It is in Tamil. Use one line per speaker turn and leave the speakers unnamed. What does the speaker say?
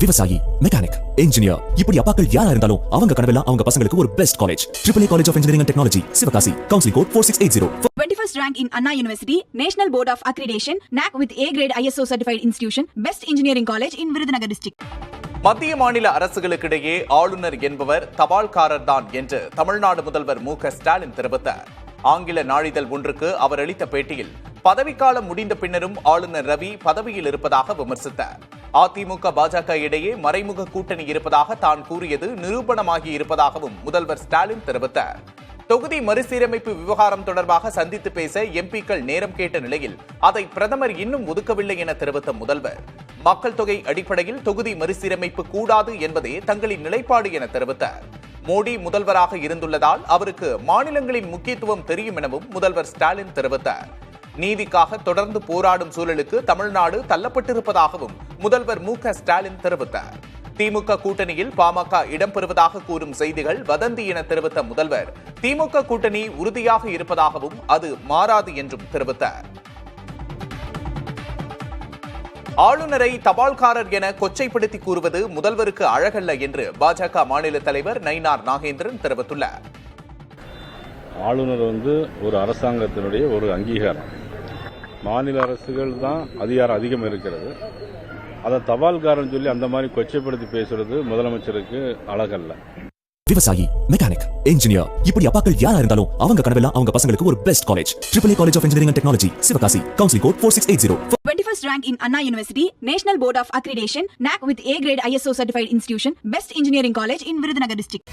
விவசாயி, மெக்கானிக், இன்ஜினியர், இப்படி அப்பாக்கள் யாரா இருந்தாலும் அவங்க கனவெல்லாம் அவங்க பசங்களுக்கு ஒரு best college. AAA College of Engineering and Technology, Sivakasi. Counseling code 4680.
21st rank in Anna University, National Board of Accreditation, NAC with A grade ISO certified institution, best engineering college in Virudhunagar district.
மத்திய மாநில அரசுகளுக்கிடையே ஆளுநர் என்பவர் தபால்காரர் தான் என்று தமிழ்நாடு முதல்வர் மு.க.ஸ்டாலின் தெரிவித்தார். ஆங்கில நாளிதழ் ஒன்றுக்கு அவர் அளித்த பேட்டியில் பதவிக்காலம் முடிந்த பின்னரும் ஆளுநர் ரவி பதவியில் இருப்பதாக விமர்சித்தார். அதிமுக பாஜக இடையே மறைமுக கூட்டணி இருப்பதாக தான் கூறியது நிரூபணமாகி இருப்பதாகவும் முதல்வர் ஸ்டாலின் தெரிவித்தார். தொகுதி மறுசீரமைப்பு விவகாரம் தொடர்பாக சந்தித்து பேச எம்பிக்கள் நேரம் கேட்ட நிலையில் அதை பிரதமர் இன்னும் ஒதுக்கவில்லை என தெரிவித்த முதல்வர், மக்கள் தொகை அடிப்படையில் தொகுதி மறுசீரமைப்பு கூடாது என்பதே தங்களின் நிலைப்பாடு என தெரிவித்தார். மோடி முதல்வராக இருந்துள்ளதால் அவருக்கு மாநிலங்களின் முக்கியத்துவம் தெரியும் எனவும் முதல்வர் ஸ்டாலின் தெரிவித்தார். நீதிக்காக தொடர்ந்து போராடும் சூழலுக்கு தமிழ்நாடு தள்ளப்பட்டிருப்பதாகவும் முதல்வர் மு.க.ஸ்டாலின் தெரிவித்தார். திமுக கூட்டணியில் பாமக இடம்பெறுவதாக கூறும் செய்திகள் வதந்தி என தெரிவித்த முதல்வர், திமுக கூட்டணி உறுதியாக இருப்பதாகவும் அது மாறாது என்றும் தெரிவித்தார். ஆளுநரை தபால்காரர் என கொச்சைப்படுத்தி கூறுவது முதல்வருக்கு அழகல்ல என்று பாஜக மாநில தலைவர் நயினார் நாகேந்திரன் தெரிவித்துள்ளார்.
ஆளுநர் ஒரு அரசாங்கத்தினுடைய ஒரு அங்கீகாரம். மாநில அரசுகள் தான் அதிகாரம் அதிகம் இருக்கிறது. அதை தபால்காரன் சொல்லி அந்த மாதிரி கொச்சைப்படுத்தி பேசுறது முதலமைச்சருக்கு அழகல்ல.
விவசாயி, மெக்கானிக், இன்ஜினியர், இப்படி அப்பாக்கள் யாரா இருந்தாலும் அவங்க கனவெல்லாம் அவங்க பசங்களுக்கு ஒரு best college. AAA College of Engineering and Technology, Sivakasi. Counseling code 4680.
21st rank in Anna University, National Board of Accreditation, NAC with A grade ISO certified institution, best engineering college in Virudhunagar district.